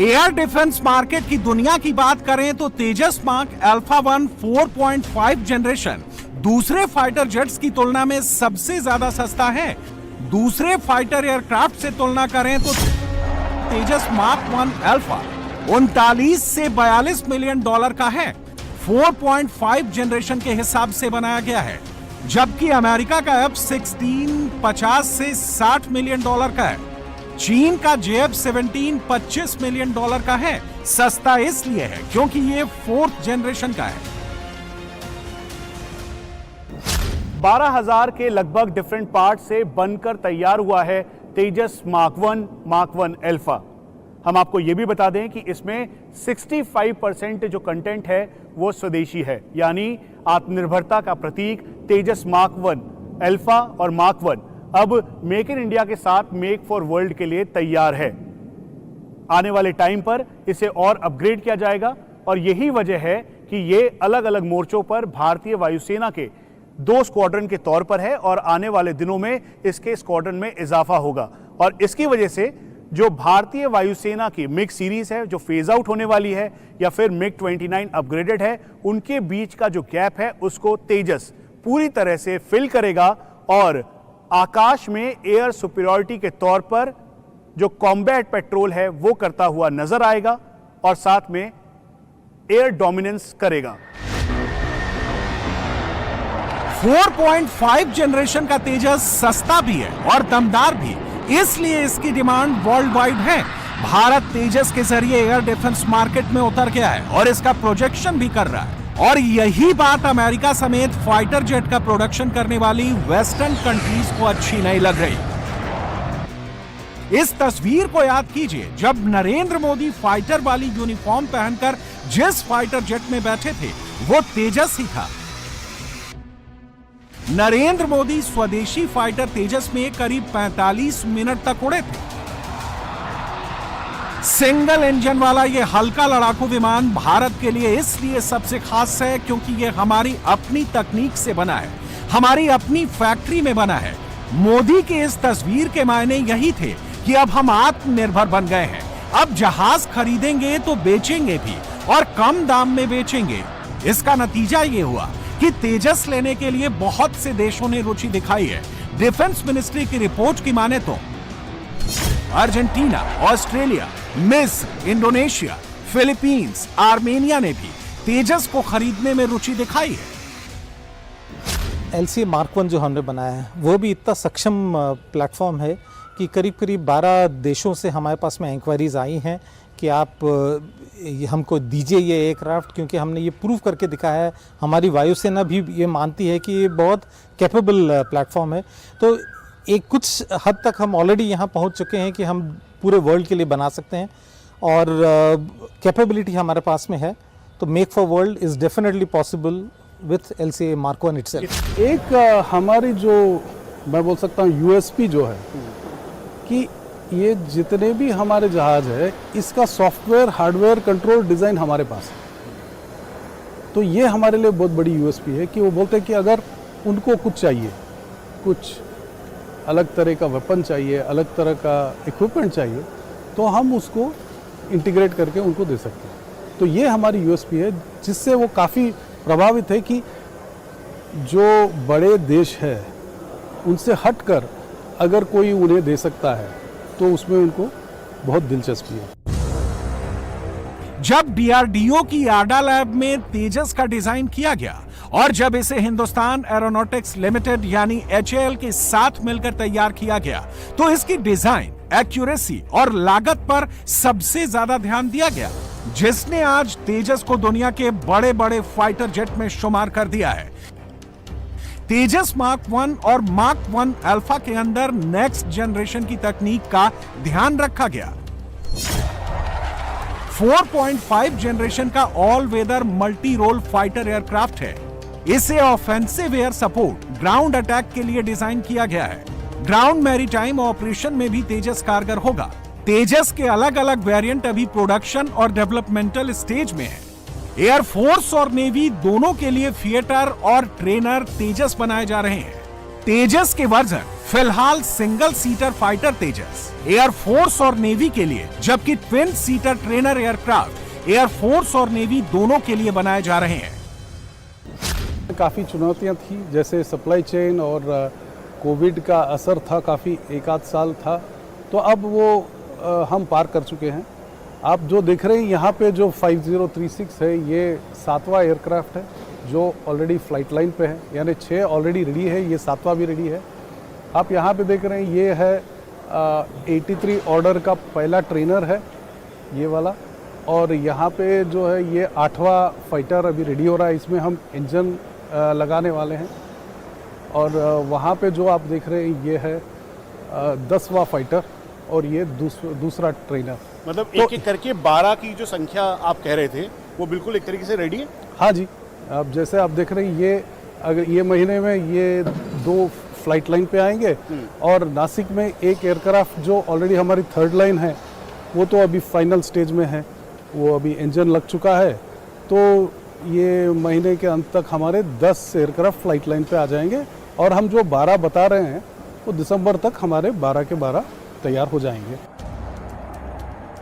Air defence market की दुनिया की बात करें तो तेजस मार्क अल्फा 1 4.5 जनरेशन दूसरे फाइटर जेट्स की तुलना में सबसे ज्यादा सस्ता है। दूसरे फाइटर एयरक्राफ्ट से तुलना करें तो तेजस मार्क 1 अल्फा 39 से 42 मिलियन डॉलर का है। 4.5 जनरेशन के हिसाब से बनाया गया है, जबकि अमेरिका का F-16 50 से 60 मिलियन डॉलर का है। चीन का JF-17 25 मिलियन डॉलर का है। सस्ता इसलिए है क्योंकि ये 4th जनरेशन का है। 12,000 के लगभग डिफरेंट पार्ट से बनकर तैयार हुआ है तेजस मार्क 1 अल्फा। हम आपको यह भी बता दें कि इसमें 65% जो कंटेंट है वो स्वदेशी है, यानी आत्मनिर्भरता का प्रतीक तेजस मार्क 1 अल्फा और मार्क 1 अब मेक इन इंडिया के साथ मेक फॉर वर्ल्ड के लिए तैयार है। आने वाले टाइम पर इसे और अपग्रेड किया जाएगा और यही वजह है कि ये अलग अलग मोर्चों पर भारतीय वायुसेना के 2 स्क्वाड्रन के तौर पर है और आने वाले दिनों में इसके स्क्वाड्रन में इजाफा होगा। और इसकी वजह से जो भारतीय वायुसेना की मिग सीरीज है जो फेज आउट होने वाली है या फिर मिग 29 अपग्रेडेड है, उनके बीच का जो गैप है उसको तेजस पूरी तरह से फिल करेगा और आकाश में एयर सुपीरियरिटी के तौर पर जो कॉम्बैट पेट्रोल है वो करता हुआ नजर आएगा और साथ में एयर डोमिनेंस करेगा। 4.5 जनरेशन का तेजस सस्ता भी है और दमदार भी, इसलिए इसकी डिमांड वर्ल्ड वाइड है। भारत तेजस के जरिए एयर डिफेंस मार्केट में उतर गया है और इसका प्रोजेक्शन भी कर रहा है। और यही बात अमेरिका समेत फाइटर जेट का प्रोडक्शन करने वाली वेस्टर्न कंट्रीज को अच्छी नहीं लग रही। इस तस्वीर को याद कीजिए जब नरेंद्र मोदी फाइटर वाली यूनिफॉर्म पहनकर जिस फाइटर जेट में बैठे थे वो तेजस ही था। नरेंद्र मोदी स्वदेशी फाइटर तेजस में करीब 45 मिनट तक उड़े थे। सिंगल इंजन वाला ये हल्का लड़ाकू विमान भारत के लिए इसलिए सबसे खास है क्योंकि ये हमारी अपनी तकनीक से बना है, हमारी अपनी फैक्ट्री में बना है। मोदी के इस तस्वीर के मायने यही थे कि अब हम आत्मनिर्भर बन गए हैं। अब जहाज खरीदेंगे तो बेचेंगे भी और कम दाम में बेचेंगे। इसका नतीजा ये हुआ कि तेजस लेने के लिए बहुत से देशों ने रुचि दिखाई है। डिफेंस मिनिस्ट्री की रिपोर्ट की माने तो अर्जेंटीना, ऑस्ट्रेलिया, मिस्र, इंडोनेशिया, फिलीपींस, आर्मेनिया ने भी तेजस को खरीदने में रुचि दिखाई है। LCA मार्क 1 जो हमने बनाया है वो भी इतना सक्षम प्लेटफॉर्म है कि करीब करीब 12 देशों से हमारे पास में इंक्वायरीज आई हैं कि आप हमको दीजिए ये एयरक्राफ्ट, क्योंकि हमने ये प्रूव करके दिखाया है। हमारी वायुसेना भी ये मानती है कि ये बहुत कैपेबल प्लेटफॉर्म है। तो एक कुछ हद तक हम ऑलरेडी यहाँ पहुँच चुके हैं कि हम पूरे वर्ल्ड के लिए बना सकते हैं और कैपेबिलिटी हमारे पास में है। तो make for world is definitely possible with LCA mark 1 itself. एक हमारी जो मैं बोल सकता हूँ USP जो है कि ये जितने भी हमारे जहाज है इसका सॉफ्टवेयर हार्डवेयर कंट्रोल डिज़ाइन हमारे पास है। तो ये हमारे लिए बहुत बड़ी USP है कि वो बोलते हैं कि अगर उनको कुछ चाहिए, कुछ अलग तरह का वेपन चाहिए, अलग तरह का इक्विपमेंट चाहिए, तो हम उसको इंटीग्रेट करके उनको दे सकते हैं। तो ये हमारी USP है जिससे वो काफ़ी प्रभावित है कि जो बड़े देश है उनसे हटकर अगर कोई उन्हें दे सकता है तो उसमें उनको बहुत दिलचस्पी है। जब DRDO की आडा लैब में तेजस का डिजाइन किया गया और जब इसे हिंदुस्तान एरोनॉटिक्स लिमिटेड यानी HAL के साथ मिलकर तैयार किया गया तो इसकी डिजाइन, एक्यूरेसी और लागत पर सबसे ज्यादा ध्यान दिया गया, जिसने आज तेजस को दुनिया के बड़े बड़े फाइटर जेट में शुमार कर दिया है। तेजस मार्क 1 और मार्क 1 अल्फा के अंदर नेक्स्ट जनरेशन की तकनीक का ध्यान रखा गया। 4.5 जनरेशन का all weather multi role fighter aircraft है। इसे offensive air support, ground attack के लिए डिजाइन किया गया है। ग्राउंड मैरीटाइम ऑपरेशन में भी तेजस कारगर होगा। तेजस के अलग अलग वेरिएंट अभी प्रोडक्शन और डेवलपमेंटल स्टेज में है। एयरफोर्स और नेवी दोनों के लिए थिएटर और ट्रेनर तेजस बनाए जा रहे हैं। तेजस के वर्जन फिलहाल सिंगल सीटर फाइटर तेजस एयरफोर्स और नेवी के लिए, जबकि twin seater trainer aircraft air force और नेवी दोनों के लिए बनाए जा रहे हैं। काफ़ी चुनौतियां थी, जैसे सप्लाई चेन और कोविड का असर था, काफ़ी एक आध साल था, तो अब वो हम पार कर चुके हैं। आप जो देख रहे हैं यहाँ पे जो 5036 है, ये 7वां एयरक्राफ्ट है जो ऑलरेडी फ्लाइट लाइन पे है, यानी 6 ऑलरेडी रेडी है, ये 7वां भी रेडी है। आप यहाँ पे देख रहे हैं ये है 83 ऑर्डर का पहला ट्रेनर है ये वाला, और यहाँ पे जो है ये 8वां फाइटर अभी रेडी हो रहा है, इसमें हम इंजन लगाने वाले हैं। और वहाँ पे जो आप देख रहे हैं ये है 10वां फाइटर और ये दूसरा ट्रेनर। मतलब एक एक करके 12 की जो संख्या आप कह रहे थे वो बिल्कुल एक तरीके से रेडी है। हाँ जी, अब जैसे आप देख रहे हैं ये अगर ये महीने में ये 2 फ्लाइट लाइन पे आएंगे, और नासिक में एक एयरक्राफ्ट जो ऑलरेडी हमारी 3rd लाइन है वो तो अभी फाइनल स्टेज में है, वो अभी इंजन लग चुका है, तो ये महीने के अंत तक हमारे 10 एयरक्राफ्ट फ्लाइट लाइन पे आ जाएंगे, और हम जो 12 बता रहे हैं वो दिसंबर तक हमारे 12 के 12 तैयार हो जाएंगे।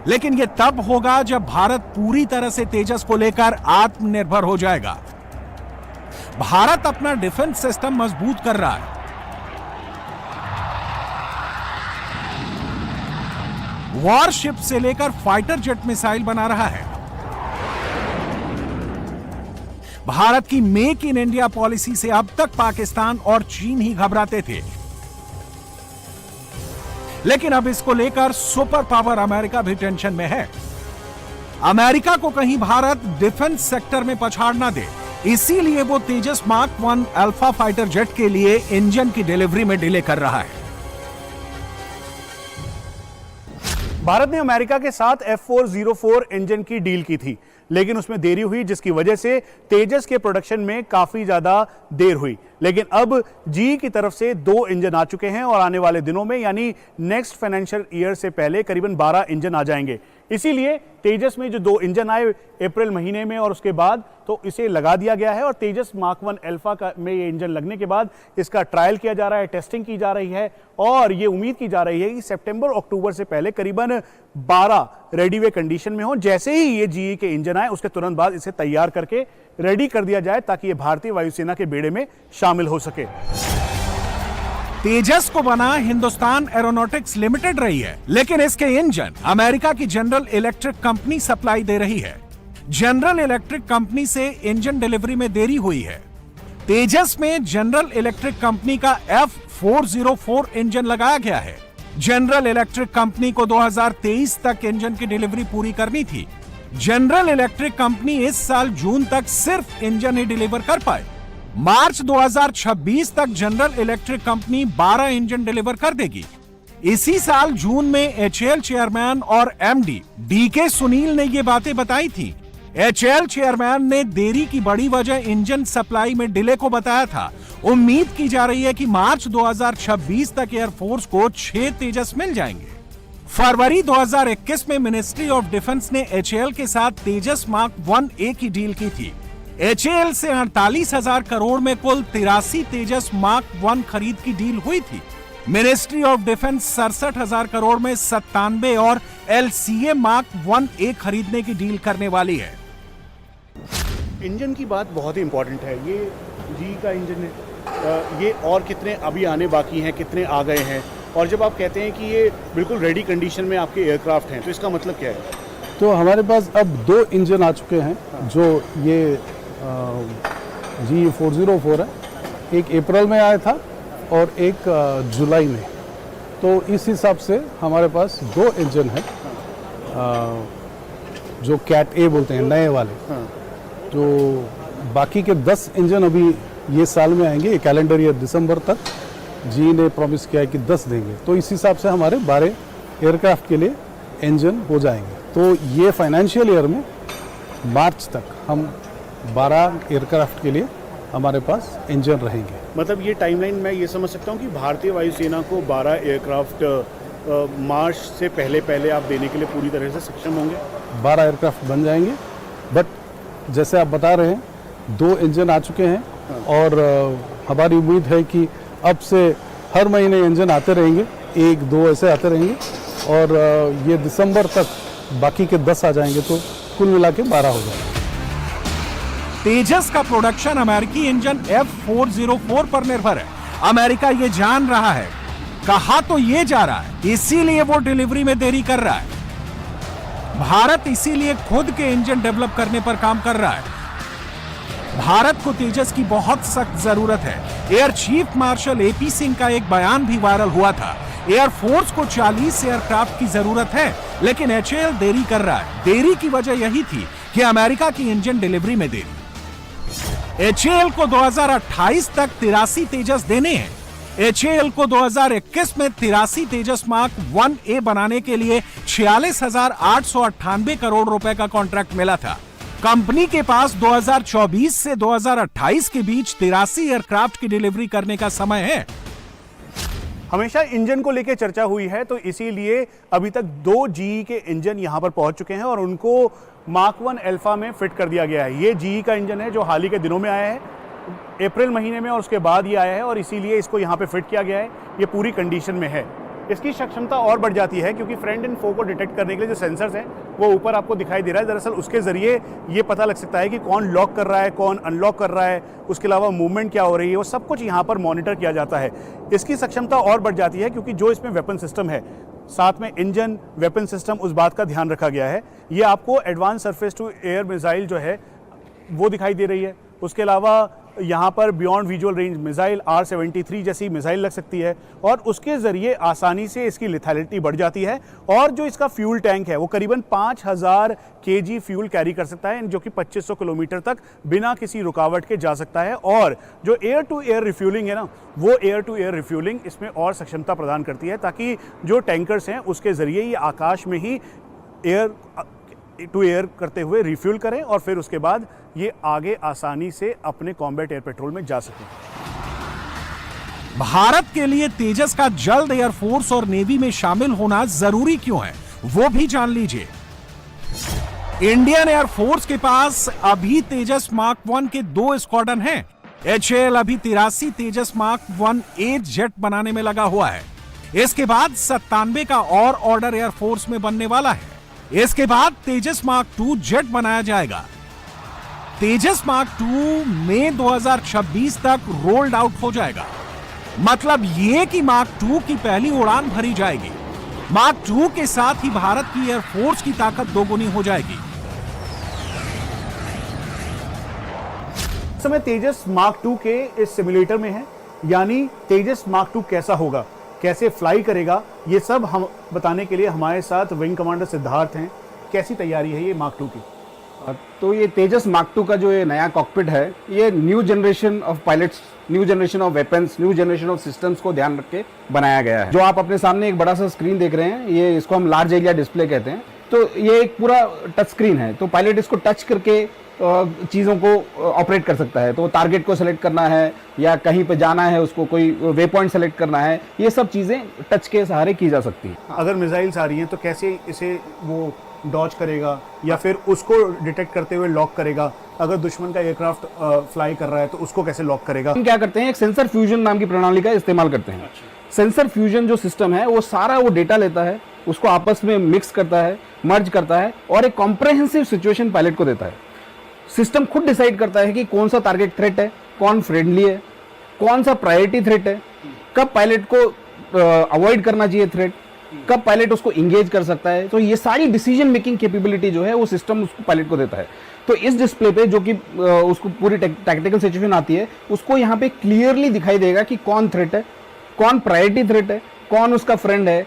लेकिन यह तब होगा जब भारत पूरी तरह से तेजस को लेकर आत्मनिर्भर हो जाएगा। भारत अपना डिफेंस सिस्टम मजबूत कर रहा है। वॉरशिप से लेकर फाइटर जेट मिसाइल बना रहा है। भारत की मेक इन इंडिया पॉलिसी से अब तक पाकिस्तान और चीन ही घबराते थे, लेकिन अब इसको लेकर सुपर पावर अमेरिका भी टेंशन में है। अमेरिका को कहीं भारत डिफेंस सेक्टर में पछाड़ ना दे, इसीलिए वो तेजस मार्क 1 अल्फा फाइटर जेट के लिए इंजन की डिलीवरी में डिले कर रहा है। भारत ने अमेरिका के साथ F404 इंजन की डील की थी, लेकिन उसमें देरी हुई, जिसकी वजह से तेजस के प्रोडक्शन में काफी ज्यादा देर हुई। लेकिन अब जी की तरफ से 2 इंजन आ चुके हैं और आने वाले दिनों में यानी नेक्स्ट फाइनेंशियल ईयर से पहले करीबन 12 इंजन आ जाएंगे। इसीलिए तेजस में जो 2 इंजन आए अप्रैल महीने में और उसके बाद, तो इसे लगा दिया गया है, और तेजस मार्क 1 अल्फा का में ये इंजन लगने के बाद इसका ट्रायल किया जा रहा है, टेस्टिंग की जा रही है, और ये उम्मीद की जा रही है कि सितंबर अक्टूबर से पहले करीबन 12 रेडी वे कंडीशन में हो। जैसे ही ये जीई के इंजन आए उसके तुरंत बाद इसे तैयार करके रेडी कर दिया जाए ताकि ये भारतीय वायुसेना के बेड़े में शामिल हो सके। तेजस को बना हिंदुस्तान एरोनॉटिक्स लिमिटेड रही है, लेकिन इसके इंजन अमेरिका की जनरल इलेक्ट्रिक कंपनी सप्लाई दे रही है। जनरल इलेक्ट्रिक कंपनी से इंजन डिलीवरी में देरी हुई है। तेजस में जनरल इलेक्ट्रिक कंपनी का F404 इंजन लगाया गया है। जनरल इलेक्ट्रिक कंपनी को 2023 तक इंजन की डिलीवरी पूरी करनी थी। जनरल इलेक्ट्रिक कंपनी इस साल जून तक सिर्फ इंजन ही डिलीवर कर पाए। मार्च 2026 तक general electric company 12 engine deliver कर देगी। इसी साल जून में HAL चेयरमैन और MD DK सुनील ने ये बातें बताई थी। HAL चेयरमैन ने देरी की बड़ी वजह इंजन सप्लाई में डिले को बताया था। उम्मीद की जा रही है कि मार्च 2026 तक एयरफोर्स को 6 तेजस मिल जाएंगे। फरवरी 2021 में मिनिस्ट्री ऑफ डिफेंस ने HAL के साथ तेजस मार्क 1A की डील की थी। HAL से 48,000 करोड़ में कुल 83 तेजस मार्क 1 खरीद की डील हुई थी। मिनिस्ट्री ऑफ डिफेंस 67,000 करोड़ में 97 और LCA मार्क 1A खरीदने की डील करने वाली है। इंजन की बात बहुत ही इंपॉर्टेंट है। ये जी का इंजन है, ये और कितने अभी आने बाकी हैं, कितने आ गए हैं, और जब आप कहते हैं कि ये बिल्कुल रेडी कंडीशन में आपके एयरक्राफ्ट हैं, तो इसका मतलब क्या है? तो हमारे पास अब 2 इंजन आ चुके हैं। जो ये G404 है, एक अप्रैल में आया था और एक जुलाई में। तो इस हिसाब से हमारे पास 2 इंजन है, जो कैट ए बोलते हैं, नए वाले। तो बाकी के 10 इंजन अभी ये साल में आएंगे, ये कैलेंडर ईयर दिसंबर तक जी ने प्रॉमिस किया है कि 10 देंगे। तो इस हिसाब से हमारे 12 एयरक्राफ्ट के लिए इंजन हो जाएंगे। तो ये फाइनेंशियल ईयर में मार्च तक हम 12 एयरक्राफ्ट के लिए हमारे पास इंजन रहेंगे। मतलब ये टाइमलाइन मैं ये समझ सकता हूँ कि भारतीय वायुसेना को 12 एयरक्राफ्ट मार्च से पहले आप देने के लिए पूरी तरह से सक्षम होंगे। 12 एयरक्राफ्ट बन जाएंगे, बट जैसे आप बता रहे हैं 2 इंजन आ चुके हैं, और हमारी उम्मीद है कि अब से हर महीने इंजन आते रहेंगे, 1-2 ऐसे आते रहेंगे और ये दिसंबर तक बाकी के 10 आ जाएंगे, तो कुल मिला के 12 हो जाएंगे। तेजस का प्रोडक्शन अमेरिकी इंजन F404 पर निर्भर है। अमेरिका ये जान रहा है, कहा तो ये जा रहा है, इसीलिए वो डिलीवरी में देरी कर रहा है। भारत इसीलिए खुद के इंजन डेवलप करने पर काम कर रहा है। भारत को तेजस की बहुत सख्त जरूरत है। Air chief marshal AP Singh का एक बयान भी वायरल हुआ था। एयरफोर्स को 40 एयरक्राफ्ट की जरूरत है, लेकिन HAL देरी कर रहा है। देरी की वजह यही थी कि अमेरिका की इंजन डिलीवरी में देरी। HAL को 2028 तक 83 तेजस देने हैं। HAL को 2021 में 83 तेजस मार्क 1A बनाने के लिए 46,898 करोड़ रुपए का कॉन्ट्रैक्ट मिला था। कंपनी के पास 2024 से 2028 के बीच 83 एयरक्राफ्ट की डिलीवरी करने का समय है। हमेशा इंजन को लेकर चर्चा हुई है, तो इसीलिए अभी तक 2 GE के इंजन यहां पर पहुंच चुके हैं और उनको मार्क 1 अल्फा में फिट कर दिया गया है। ये GE का इंजन है जो हाल ही के दिनों में आया है, अप्रैल महीने में, और उसके बाद ये आया है और इसीलिए इसको यहाँ पे फिट किया गया है। ये पूरी कंडीशन में है। इसकी क्षमता और बढ़ जाती है क्योंकि फ्रंट एंड फोक को डिटेक्ट करने के लिए जो सेंसर्स हैं वो ऊपर आपको दिखाई दे रहा है। दरअसल उसके जरिए ये पता लग सकता है कि कौन लॉक कर रहा है, कौन अनलॉक कर रहा है, उसके अलावा मूवमेंट क्या हो रही है, वो सब कुछ यहाँ पर मॉनिटर किया जाता है। इसकी सक्षमता और बढ़ जाती है क्योंकि जो इसमें वेपन सिस्टम है, साथ में इंजन, वेपन सिस्टम, उस बात का ध्यान रखा गया है। ये आपको advance surface to air missile जो है वो दिखाई दे रही है। उसके अलावा यहाँ पर beyond visual range missile R-73 जैसी मिसाइल लग सकती है और उसके ज़रिए आसानी से इसकी लिथैलिटी बढ़ जाती है। और जो इसका फ्यूल टैंक है वो करीबन 5000 kg फ्यूल कैरी कर सकता है, जो कि 2500 किलोमीटर तक बिना किसी रुकावट के जा सकता है। और जो एयर टू एयर रिफ्यूलिंग है ना, वो एयर टू एयर रिफ्यूलिंग इसमें और सक्षमता प्रदान करती है ताकि जो टैंकर्स हैं उसके ज़रिए ये आकाश में ही एयर टू एयर करते हुए रिफ्यूल करें और फिर उसके बाद ये आगे आसानी से अपने कॉम्बैट एयर पेट्रोल में जा सकें। भारत के लिए तेजस का जल्द एयरफोर्स और नेवी में शामिल होना जरूरी क्यों है, वो भी जान लीजिए। इंडियन एयरफोर्स के पास अभी तेजस मार्क 1 के 2 स्क्वाड्रन हैं। HAL अभी 83 तेजस मार्क 1A जेट बनाने में लगा हुआ है। इसके बाद 97 का और ऑर्डर एयरफोर्स में बनने वाला है। इसके बाद तेजस मार्क 2 जेट बनाया जाएगा। तेजस मार्क 2 मई 2026 तक रोल्ड आउट हो जाएगा। मतलब ये कि मार्क 2 की पहली उड़ान भरी जाएगी। मार्क 2 के साथ ही भारत की एयरफोर्स की ताकत दोगुनी हो जाएगी। इस समय तेजस मार्क 2 के इस सिमुलेटर में है, यानी तेजस मार्क 2 कैसा होगा, कैसे फ्लाई करेगा, ये सब हम बताने के लिए हमारे साथ विंग कमांडर सिद्धार्थ हैं। कैसी तैयारी है ये मार्क 2 की? तो ये तेजस मार्क 2 का जो ये नया कॉकपिट है, ये new generation of pilots, new generation of weapons, new generation of systems को ध्यान रख के बनाया गया है। जो आप अपने सामने एक बड़ा सा स्क्रीन देख रहे हैं, ये इसको हम लार्ज एरिया डिस्प्ले कहते हैं। तो ये एक पूरा टच स्क्रीन है, तो पायलट इसको टच करके चीज़ों को ऑपरेट कर सकता है। तो टारगेट को सेलेक्ट करना है या कहीं पे जाना है, उसको कोई वे पॉइंट सेलेक्ट करना है, ये सब चीज़ें टच के सहारे की जा सकती हैं। अगर मिसाइल्स आ रही हैं तो कैसे इसे वो डॉज करेगा या फिर उसको डिटेक्ट करते हुए लॉक करेगा? अगर दुश्मन का एयरक्राफ्ट फ्लाई कर रहा है तो उसको कैसे लॉक करेगा? हम क्या करते हैं, एक सेंसर फ्यूजन नाम की प्रणाली का इस्तेमाल करते हैं। सेंसर फ्यूजन जो सिस्टम है वो सारा वो डेटा लेता है, उसको आपस में मिक्स करता है, मर्ज करता है और एक कॉम्प्रहेंसिव सिचुएशन पायलट को देता है। सिस्टम खुद डिसाइड करता है कि कौन सा टारगेट थ्रेट है, कौन फ्रेंडली है, कौन सा प्रायोरिटी थ्रेट है, कब पायलट को अवॉइड करना चाहिए थ्रेट, कब पायलट उसको इंगेज कर सकता है। तो ये सारी डिसीजन मेकिंग कैपेबिलिटी जो है वो सिस्टम उसको पायलट को देता है। तो इस डिस्प्ले पे जो कि उसको पूरी टैक्टिकल सिचुएशन आती है, उसको यहाँ पे क्लियरली दिखाई देगा कि कौन थ्रेट है, कौन प्रायोरिटी थ्रेट है, कौन उसका फ्रेंड है,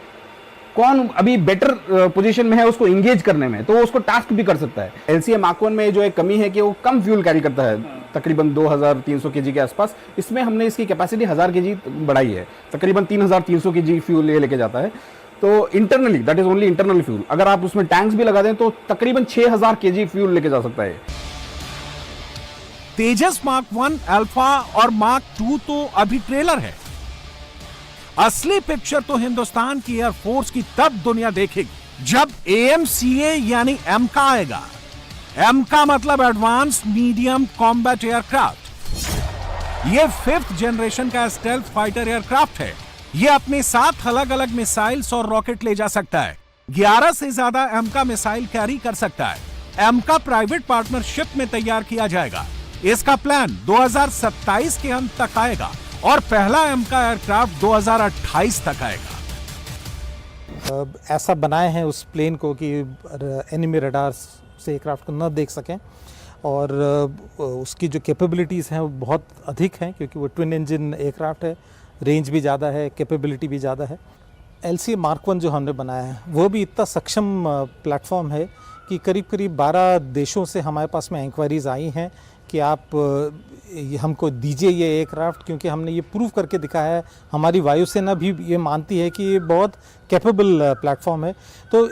कौन अभी बेटर पोजीशन में है उसको इंगेज करने में, तो वो उसको टास्क भी कर सकता है। LCA मार्क 1 में जो एक कमी है कि वो कम फ्यूल कैरी करता है, तकरीबन 2300 kg के आसपास। इसमें हमने इसकी कैपेसिटी 1000 kg बढ़ाई है, तकरीबन 3300 kg फ्यूल ये लेके जाता है। तो internally, that is only internal fuel, अगर आप उसमें टैंक्स भी लगा दें तो तकरीबन 6000 kg फ्यूल लेके जा सकता है। तेजस मार्क 1 अल्फा और मार्क 2 तो अभी ट्रेलर है। असली पिक्चर तो हिंदुस्तान की एयरफोर्स की तब दुनिया देखेगी जब AMCA यानी एमका आएगा। एमका मतलब एडवांस मीडियम कॉम्बैट एयरक्राफ्ट। यह 5th जनरेशन का स्टेल्थ फाइटर एयरक्राफ्ट है। ये अपने साथ अलग अलग मिसाइल्स और रॉकेट ले जा सकता है। 11 से ज्यादा एमका मिसाइल कैरी कर सकता है। एमका प्राइवेट पार्टनरशिप में तैयार किया जाएगा। इसका प्लान 2027 के अंत तक आएगा और पहला एमका एयरक्राफ्ट 2028 तक आएगा। ऐसा बनाए हैं उस प्लेन को कि एनिमी रडार से एयरक्राफ्ट को न देख सकें, और उसकी जो कैपेबिलिटीज़ हैं वो बहुत अधिक हैं, क्योंकि वो ट्विन इंजन एयरक्राफ्ट है, रेंज भी ज़्यादा है, कैपेबिलिटी भी ज़्यादा है। LCA Mark 1 जो हमने बनाया है वो भी इतना सक्षम प्लेटफॉर्म है कि करीब करीब 12 देशों से हमारे पास में इंक्वायरीज आई हैं कि आप हमको दीजिए ये एयरक्राफ्ट, क्योंकि हमने ये प्रूव करके दिखाया है। हमारी वायुसेना भी ये मानती है कि ये बहुत कैपेबल प्लेटफॉर्म है। तो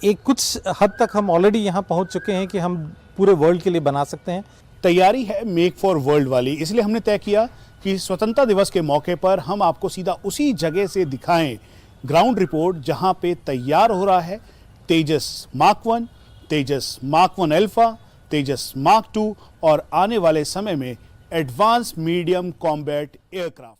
एक कुछ हद तक हम ऑलरेडी यहाँ पहुँच चुके हैं कि हम पूरे वर्ल्ड के लिए बना सकते हैं। तैयारी है मेक फॉर वर्ल्ड वाली, इसलिए हमने तय किया कि स्वतंत्रता दिवस के मौके पर हम आपको सीधा उसी जगह से दिखाएं ग्राउंड रिपोर्ट जहां पे तैयार हो रहा है तेजस Mark 1, तेजस Mark 1 अल्फा, तेजस Mark 2 और आने वाले समय में एडवांस मीडियम कॉम्बैट एयरक्राफ्ट।